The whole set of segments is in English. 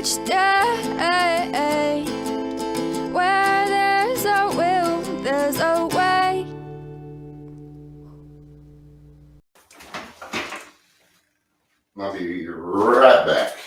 each day. Where there's a will, there's a way. I'll be right back.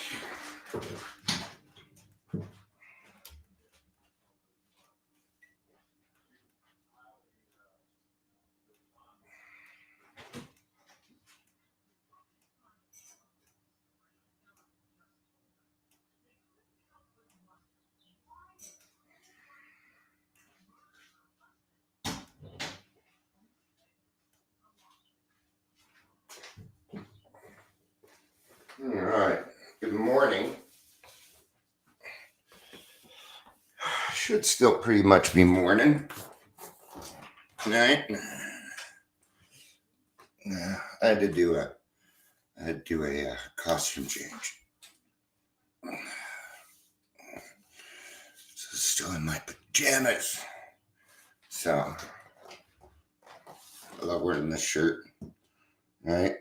All right. Good morning. Should still pretty much be morning. Right? I had to do a costume change. So still in my pajamas. So I love wearing this shirt. Right?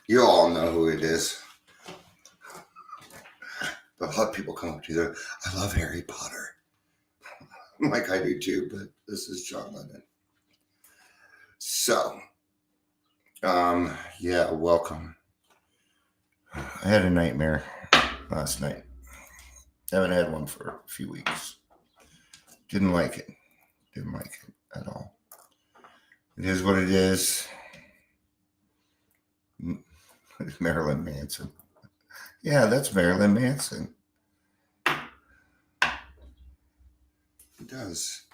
You all know who it is. But a lot of people come up to you, I love Harry Potter. Like I do too, but this is John Lennon. So, yeah, welcome. I had a nightmare last night. I haven't had one for a few weeks. Didn't like it. Didn't like it at all. It is what it is. Marilyn Manson. Yeah, that's Marilyn Manson. It does.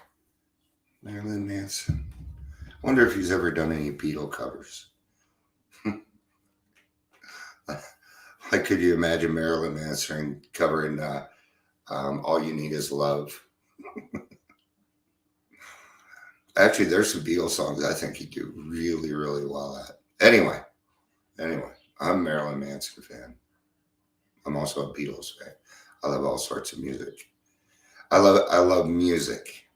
Marilyn Manson. I wonder if he's ever done any Beatle covers. Like, could you imagine Marilyn Manson covering All You Need Is Love? Actually, there's some Beatles songs I think he'd do really, really well at. Anyway, I'm a Marilyn Manson fan. I'm also a Beatles fan. I love all sorts of music. I love music.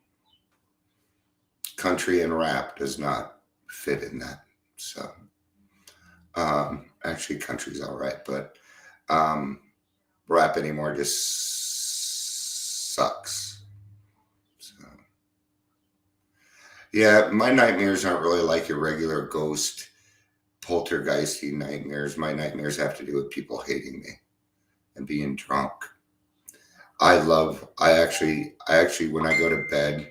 Country and rap does not fit in that. So, actually, country's all right, but rap anymore just sucks. So, yeah, my nightmares aren't really like your regular ghost, poltergeisty nightmares. My nightmares have to do with people hating me and being drunk. I actually, when I go to bed,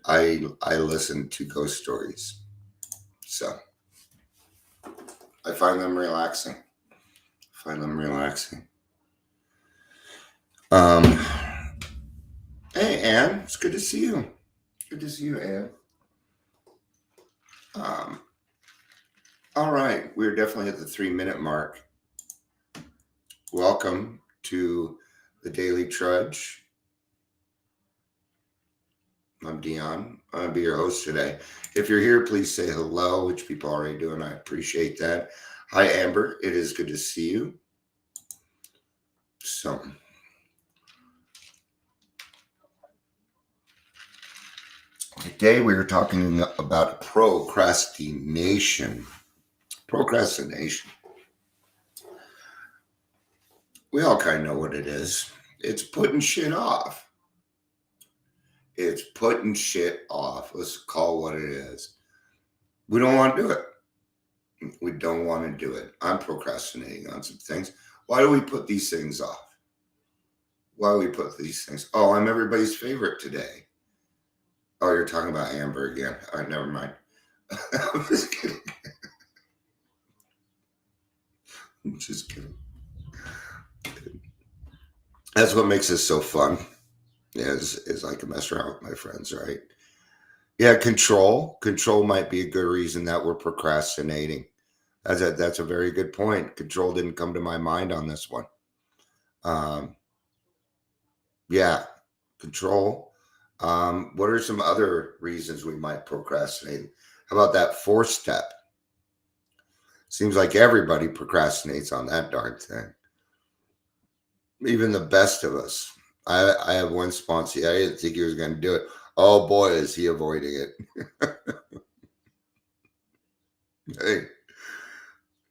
I listen to ghost stories. So I find them relaxing. Hey, Ann, it's good to see you. Good to see you, Ann. All right, we're definitely at the 3-minute mark. Welcome to the Daily Trudge. I'm Dion. I'll be your host today. If you're here, please say hello, which people are already doing. I appreciate that. Hi, Amber. It is good to see you. So, today we are talking about procrastination. Procrastination. We all kind of know what it is. It's putting shit off. Let's call what it is. We don't want to do it. I'm procrastinating on some things. Why do we put these things off? Oh, I'm everybody's favorite today. Oh, you're talking about Amber again. All right, never mind. I'm just kidding. That's what makes this so fun. Is I can mess around with my friends, right? Yeah, control might be a good reason that we're procrastinating. That's a very good point. Control didn't come to my mind on this one. Yeah, control. What are some other reasons we might procrastinate? How about that 4th step? Seems like everybody procrastinates on that darn thing. Even the best of us. I have one sponsor. I didn't think he was going to do it. Oh boy, is he avoiding it. Hey,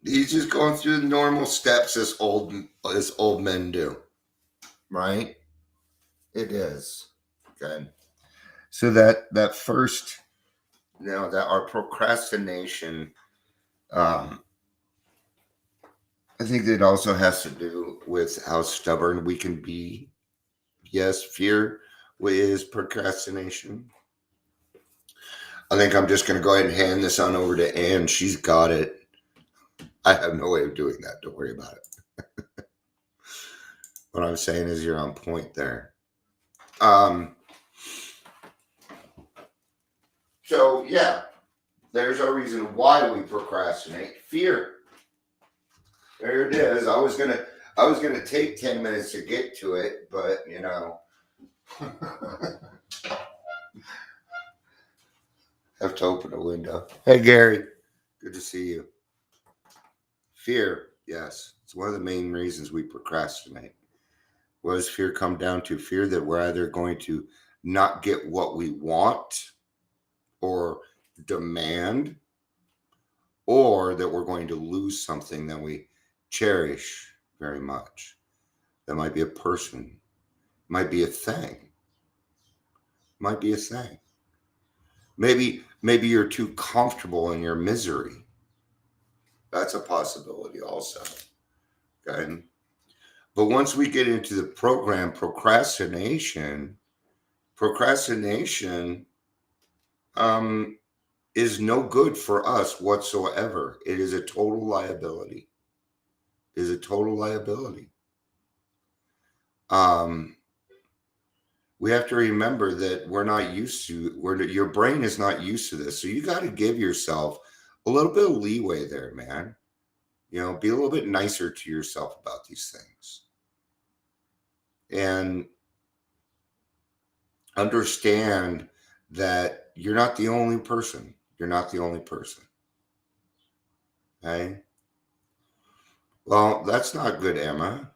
He's just going through the normal steps as old men do, right? It is. Okay. So that first, that our procrastination, um, I think it also has to do with how stubborn we can be. Yes, fear is procrastination. I think I'm just going to go ahead and hand this on over to Anne. She's got it. I have no way of doing that. Don't worry about it. What I'm saying is you're on point there. So yeah, there's a reason why we procrastinate. Fear. There it is. I was gonna take 10 minutes to get to it, but have to open a window. Hey Gary, good to see you. Fear, yes, it's one of the main reasons we procrastinate. What does fear come down to? Fear that we're either going to not get what we want or demand, or that we're going to lose something that we cherish very much. That might be a person, might be a thing, might be a thing. Maybe you're too comfortable in your misery. That's a possibility also. Okay. But once we get into the program, procrastination is no good for us whatsoever. It is a total liability. It is a total liability. We have to remember that we're not used to, your brain is not used to this. So you got to give yourself a little bit of leeway there, man. Be a little bit nicer to yourself about these things. And understand that you're not the only person. You're not the only person. Okay? Well, that's not good, Emma.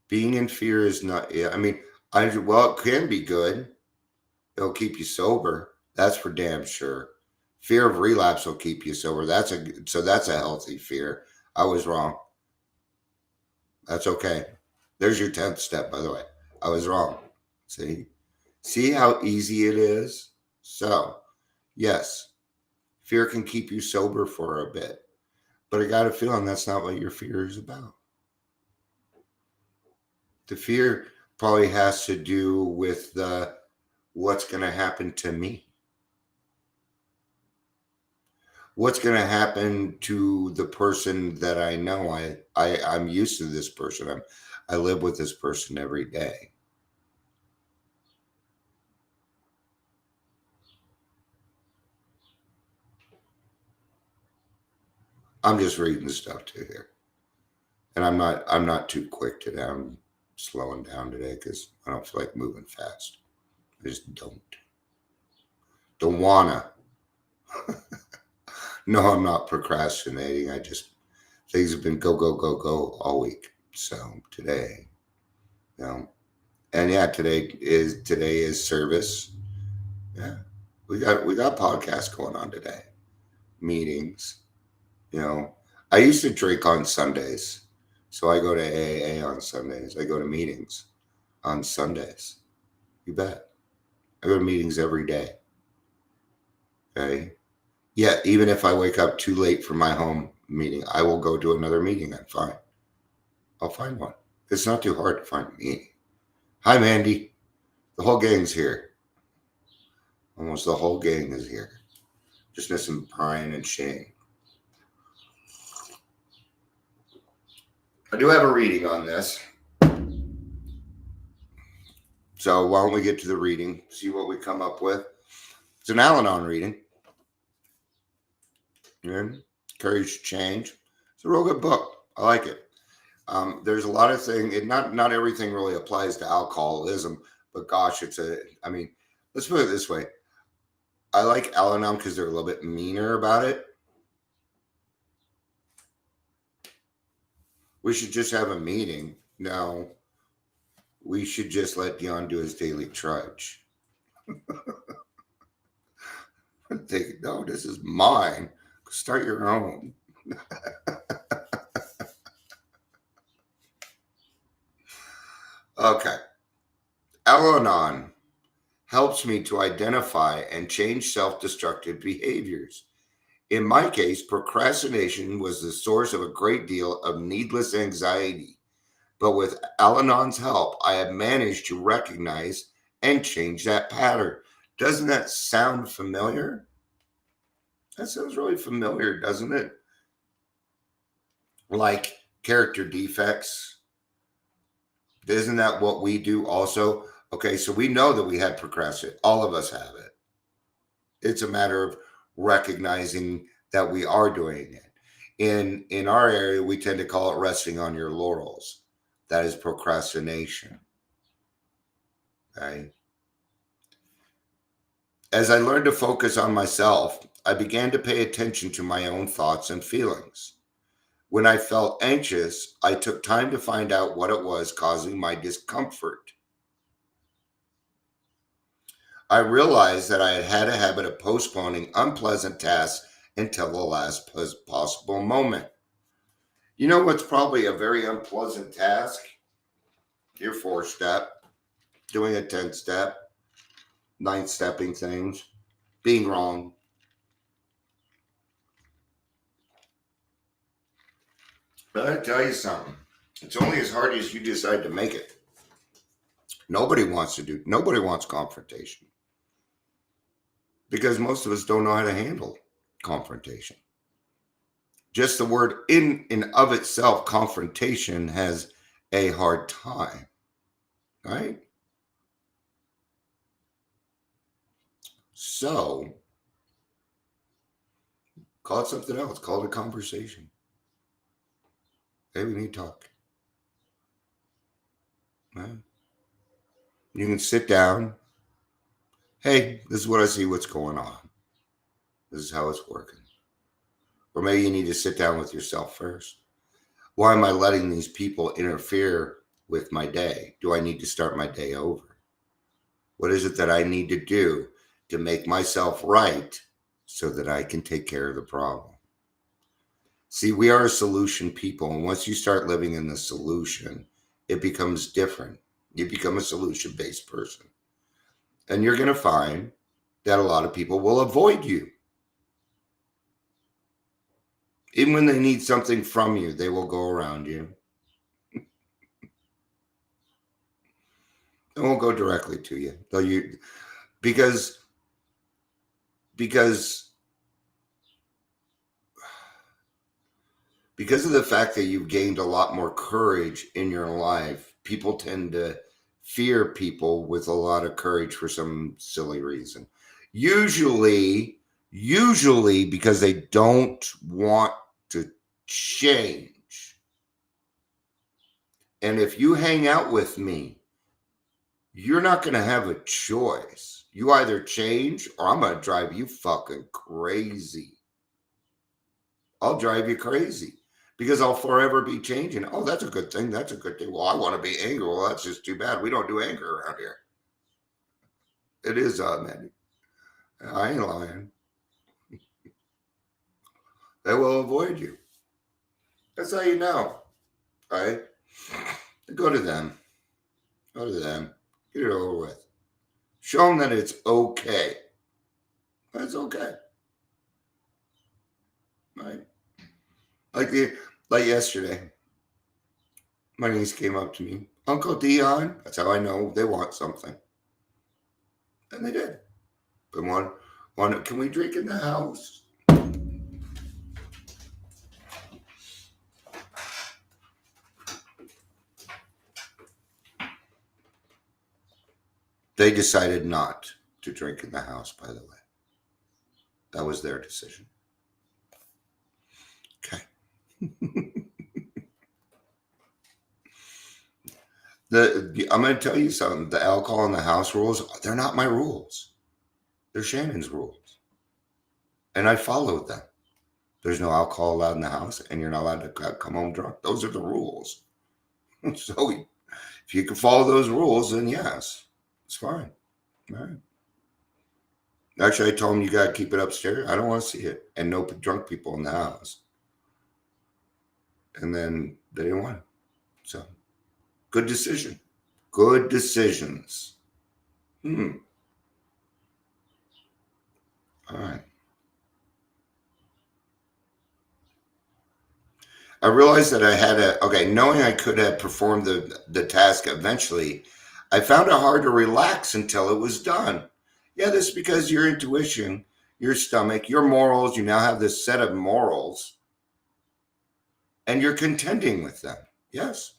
Being in fear is not, it can be good. It'll keep you sober. That's for damn sure. Fear of relapse will keep you sober. That's a healthy fear. I was wrong. That's okay. There's your 10th step, by the way. I was wrong. See how easy it is? So, yes, fear can keep you sober for a bit. But I got a feeling that's not what your fear is about. The fear probably has to do with what's going to happen to me. What's going to happen to the person that I know? I'm used to this person. I live with this person every day. I'm just reading stuff too here. And I'm not too quick today. I'm slowing down today because I don't feel like moving fast. I just don't wanna. No, I'm not procrastinating. Things have been go all week. So today, and yeah, today is service. Yeah, we got podcasts going on today, meetings. I used to drink on Sundays, so I go to AA on Sundays. I go to meetings on Sundays. You bet. I go to meetings every day. Okay. Yeah, even if I wake up too late for my home meeting, I will go to another meeting. I'm fine. I'll find one. It's not too hard to find a meeting. Hi, Mandy. The whole gang's here. Almost the whole gang is here. Just missing Brian and Shane. I do have a reading on this. So why don't we get to the reading, see what we come up with. It's an Al-Anon reading. Courage to Change. It's a real good book. I like it. There's a lot of things. Not everything really applies to alcoholism, but gosh, let's put it this way. I like Al-Anon because they're a little bit meaner about it. We should just have a meeting. No, we should just let Dion do his daily trudge. No, this is mine Start your own. Okay. Al-Anon helps me to identify and change self-destructive behaviors. In my case, procrastination was the source of a great deal of needless anxiety. But with Al-Anon's help, I have managed to recognize and change that pattern. Doesn't that sound familiar? That sounds really familiar, doesn't it? Like character defects. Isn't that what we do also? Okay, so we know that we had procrastination. All of us have it. It's a matter of recognizing that we are doing it. In our area, we tend to call it resting on your laurels. That is procrastination. Okay. As I learned to focus on myself, I began to pay attention to my own thoughts and feelings. When I felt anxious, I took time to find out what it was causing my discomfort. I realized that I had had a habit of postponing unpleasant tasks until the last possible moment. You know what's probably a very unpleasant task? Your 4-step, doing a 10-step, 9-stepping things, being wrong. But I tell you something, it's only as hard as you decide to make it. Nobody wants confrontation. Because most of us don't know how to handle confrontation. Just the word in and of itself, confrontation, has a hard time, right? So, call it something else. Call it a conversation. Hey, we need to talk. Right? You can sit down. Hey, this is what I see, what's going on. This is how it's working. Or maybe you need to sit down with yourself first. Why am I letting these people interfere with my day? Do I need to start my day over? What is it that I need to do to make myself right so that I can take care of the problem? See, we are a solution people. And once you start living in the solution, it becomes different. You become a solution-based person. And you're going to find that a lot of people will avoid you. Even when they need something from you, they will go around you. They won't go directly to you. Because of the fact that you've gained a lot more courage in your life, people tend to fear people with a lot of courage for some silly reason. Usually because they don't want to change. And if you hang out with me, you're not going to have a choice. You either change or I'm going to drive you fucking crazy. I'll drive you crazy because I'll forever be changing. Oh, that's a good thing. That's a good thing. Well, I want to be angry. Well, that's just too bad. We don't do anger around here. It is, man. I ain't lying. They will avoid you. That's how you know, right? Go to them. Go to them. Get it over with. Show them that it's okay. That's okay. Right? Like yesterday, my niece came up to me. Uncle Dion, that's how I know they want something. And they did. But one, can we drink in the house? They decided not to drink in the house, by the way. That was their decision. Okay. I'm going to tell you something. The alcohol in the house rules, they're not my rules. They're Shannon's rules. And I followed them. There's no alcohol allowed in the house, and you're not allowed to come home drunk. Those are the rules. So if you can follow those rules, then yes, it's fine. All right. Actually, I told him you got to keep it upstairs. I don't want to see it. And no drunk people in the house. And then they didn't want it. So, good decision. Good decisions. All right. I realized that I had knowing I could have performed the task eventually, I found it hard to relax until it was done. Yeah, this is because your intuition, your stomach, your morals, you now have this set of morals and you're contending with them. Yes,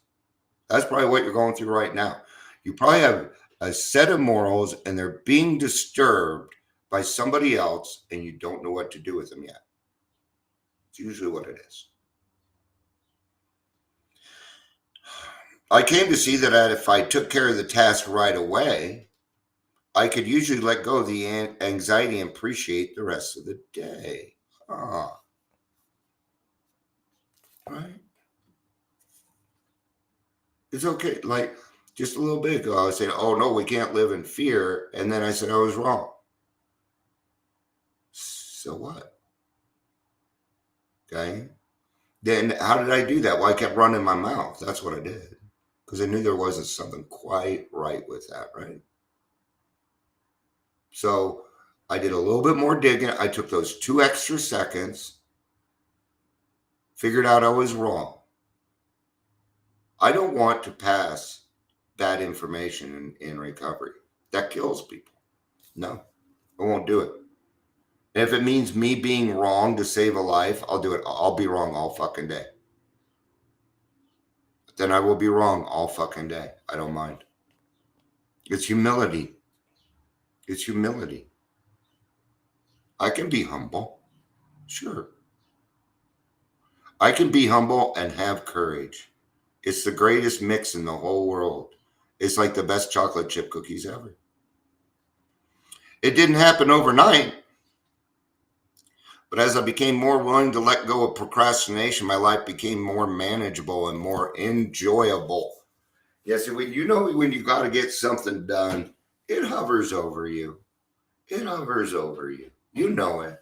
that's probably what you're going through right now. You probably have a set of morals and they're being disturbed by somebody else and you don't know what to do with them yet. It's usually what it is. I came to see that if I took care of the task right away, I could usually let go of the anxiety and appreciate the rest of the day. Ah, right. It's okay. Like just a little bit ago, I was saying, oh no, we can't live in fear. And then I said I was wrong. So what? Okay. Then how did I do that? Well, I kept running my mouth. That's what I did. Because I knew there wasn't something quite right with that, right? So I did a little bit more digging. I took those 2 extra seconds, figured out I was wrong. I don't want to pass bad information in recovery. That kills people. No, I won't do it. And if it means me being wrong to save a life, I'll do it. I'll be wrong all fucking day. But then I will be wrong all fucking day. I don't mind. It's humility. It's humility. I can be humble. Sure. I can be humble and have courage. It's the greatest mix in the whole world. It's like the best chocolate chip cookies ever. It didn't happen overnight, but as I became more willing to let go of procrastination, my life became more manageable and more enjoyable. Yes, when you got to get something done, it hovers over you. It hovers over you. You know it.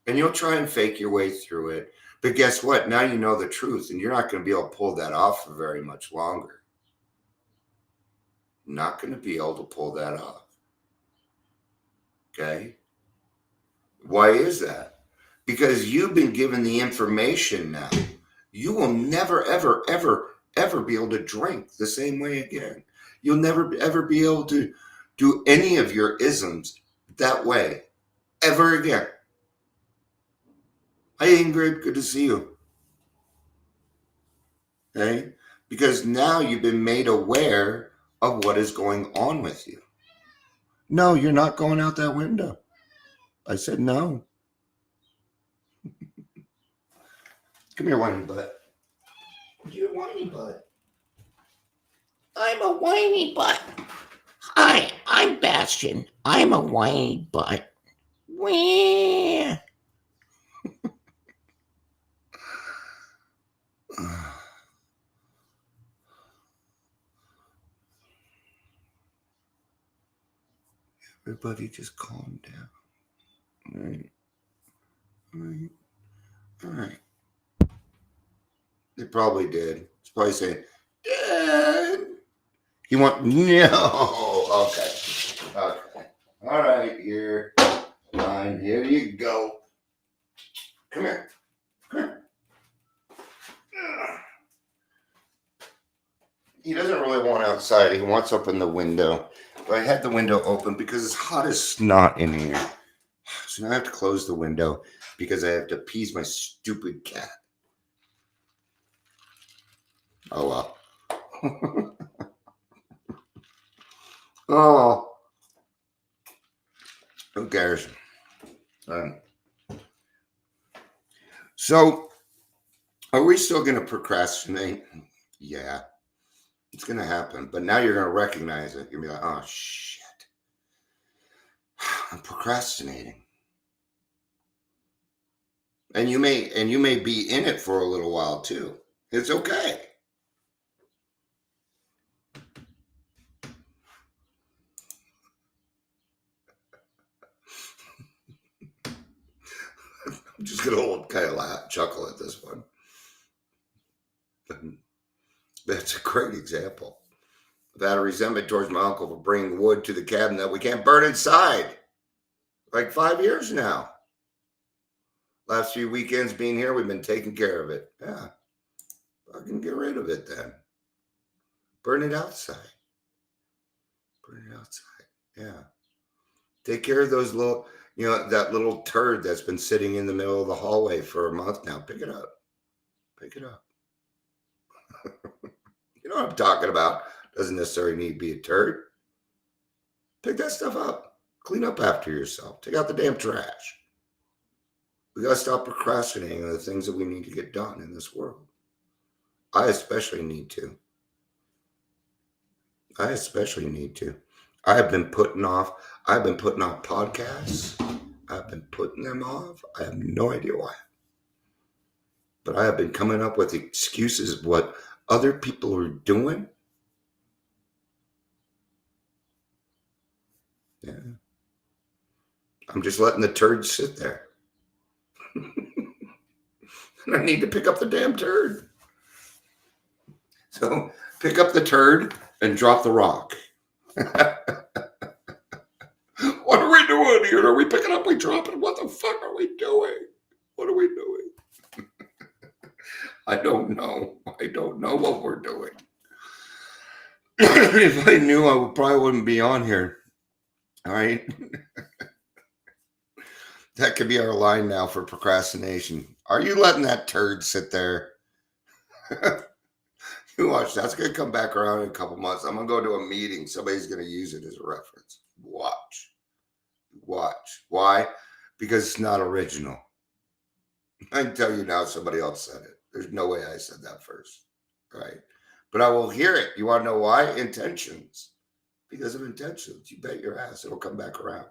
And you'll try and fake your way through it. But guess what? Now you know the truth, and you're not going to be able to pull that off for very much longer. Not going to be able to pull that off. Okay? Why is that? Because you've been given the information now. You will never, ever, ever, ever be able to drink the same way again. You'll never, ever be able to do any of your isms that way ever again. Hi, Ingrid. Good to see you. Okay? Because now you've been made aware of what is going on with you. No, you're not going out that window. I said no. Come here, whiny butt. You're a whiny butt. I'm a whiny butt. Hi, I'm Bastion. I'm a whiny butt. Where? Everybody just calm down. All right. All right. All right. They probably did. It's probably saying, Dad. You want no. Okay. Okay. All right, here. Fine. Here you go. Come here. Come here. He doesn't really want outside. He wants up in the window. But I had the window open because it's hot as snot in here. So now I have to close the window because I have to appease my stupid cat. Oh well. Oh, who cares? So, are we still going to procrastinate? Yeah, it's going to happen. But now you're going to recognize it. You're going to be like, oh, shit. I'm procrastinating. And you may be in it for a little while too. It's okay. just gonna hold kind of laugh, chuckle at this one. That's a great example. I've had a resentment towards my uncle for bringing wood to the cabin that we can't burn inside. Like 5 years now. Last few weekends being here, we've been taking care of it. Yeah. I can get rid of it then. Burn it outside. Burn it outside. Yeah. Take care of those little, that little turd that's been sitting in the middle of the hallway for a month now. Pick it up. Pick it up. You know what I'm talking about. Doesn't necessarily need to be a turd. Pick that stuff up. Clean up after yourself. Take out the damn trash. We got to stop procrastinating on the things that we need to get done in this world. I especially need to. I have been putting off podcasts. I've been putting them off. I have no idea why. But I have been coming up with excuses of what other people are doing. Yeah. I'm just letting the turd sit there. And I need to pick up the damn turd. So pick up the turd and drop the rock. What are we doing here? Are we picking up? We dropping? What the fuck are we doing? What are we doing? I don't know. I don't know what we're doing. If I knew, I probably wouldn't be on here. All right. That could be our line now for procrastination. Are you letting that turd sit there? You watch. That's going to come back around in a couple months. I'm going to go to a meeting. Somebody's going to use it as a reference. Watch. Why? Because it's not original. I can tell you now somebody else said it. There's no way I said that first. Right? But I will hear it. You want to know why? Intentions. Because of intentions. You bet your ass it'll come back around.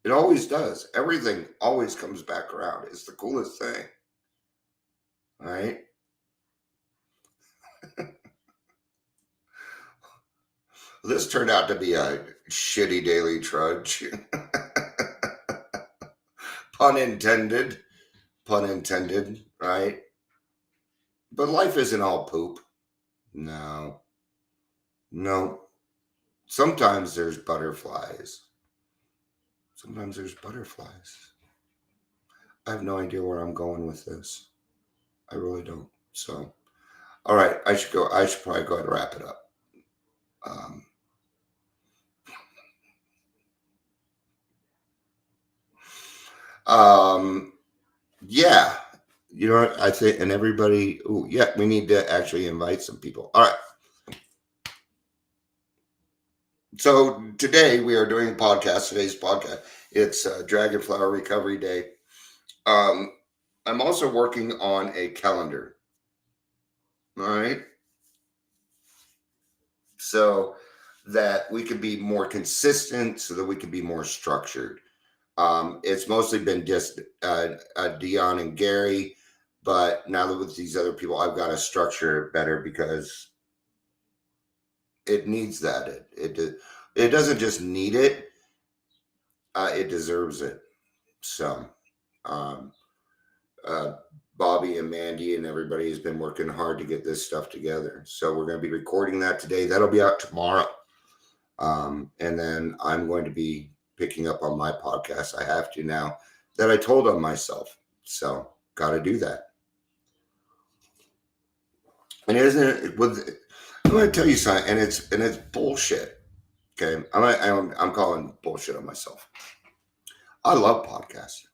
It always does. Everything always comes back around. It's the coolest thing. All right? This turned out to be a shitty daily trudge. Pun intended, right? But life isn't all poop. No. Sometimes there's butterflies. I have no idea where I'm going with this. I really don't. So, all right, I should probably go ahead and wrap it up. Yeah, you know what I think, and everybody. Oh, yeah, we need to actually invite some people. All right. So today we are doing a podcast. Today's podcast. It's Dragonflower Recovery Day. I'm also working on a calendar. All right. So that we could be more consistent, so that we can be more structured. It's mostly been just Dion and Gary, but now that with these other people, I've got to structure it better because it needs that. It doesn't just need it; it deserves it. So, Bobby and Mandy and everybody has been working hard to get this stuff together. So we're going to be recording that today. That'll be out tomorrow, and then I'm going to be picking up on my podcast. I have to now that I told on myself. So got to do that. And isn't it with? I'm going to tell you something, and it's bullshit. Okay, I'm calling bullshit on myself. I love podcasting.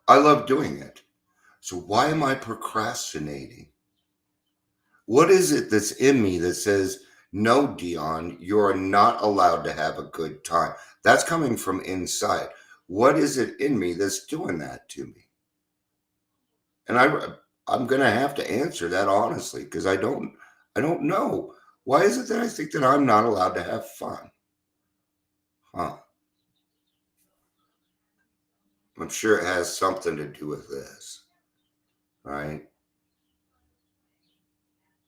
I love doing it. So why am I procrastinating? What is it that's in me that says, no, Dion, you're not allowed to have a good time? That's coming from inside. What is it in me that's doing that to me? And I'm going to have to answer that honestly, because I don't know. Why is it that I think that I'm not allowed to have fun? Huh. I'm sure it has something to do with this, right?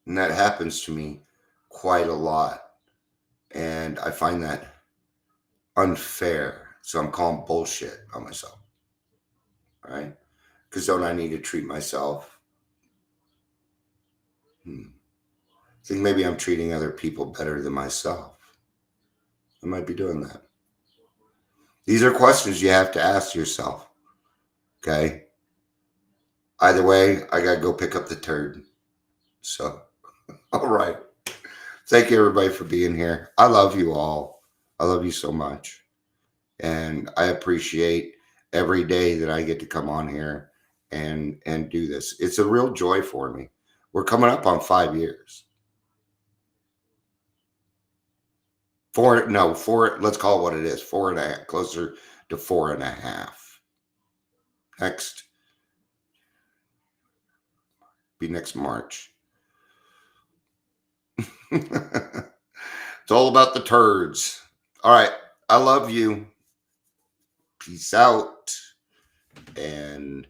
And that happens to me quite a lot. And I find that unfair. So I'm calling bullshit on myself. right? Because don't I need to treat myself? I think maybe I'm treating other people better than myself. I might be doing that. These are questions you have to ask yourself. Okay. Either way, I got to go pick up the turd. So, all right. Thank you, everybody, for being here. I love you all. I love you so much. And I appreciate every day that I get to come on here and do this. It's a real joy for me. We're coming up on 5 years. Four, let's call it what it is. 4.5, closer to 4.5. Be next March. It's all about the turds. All right. I love you. Peace out. And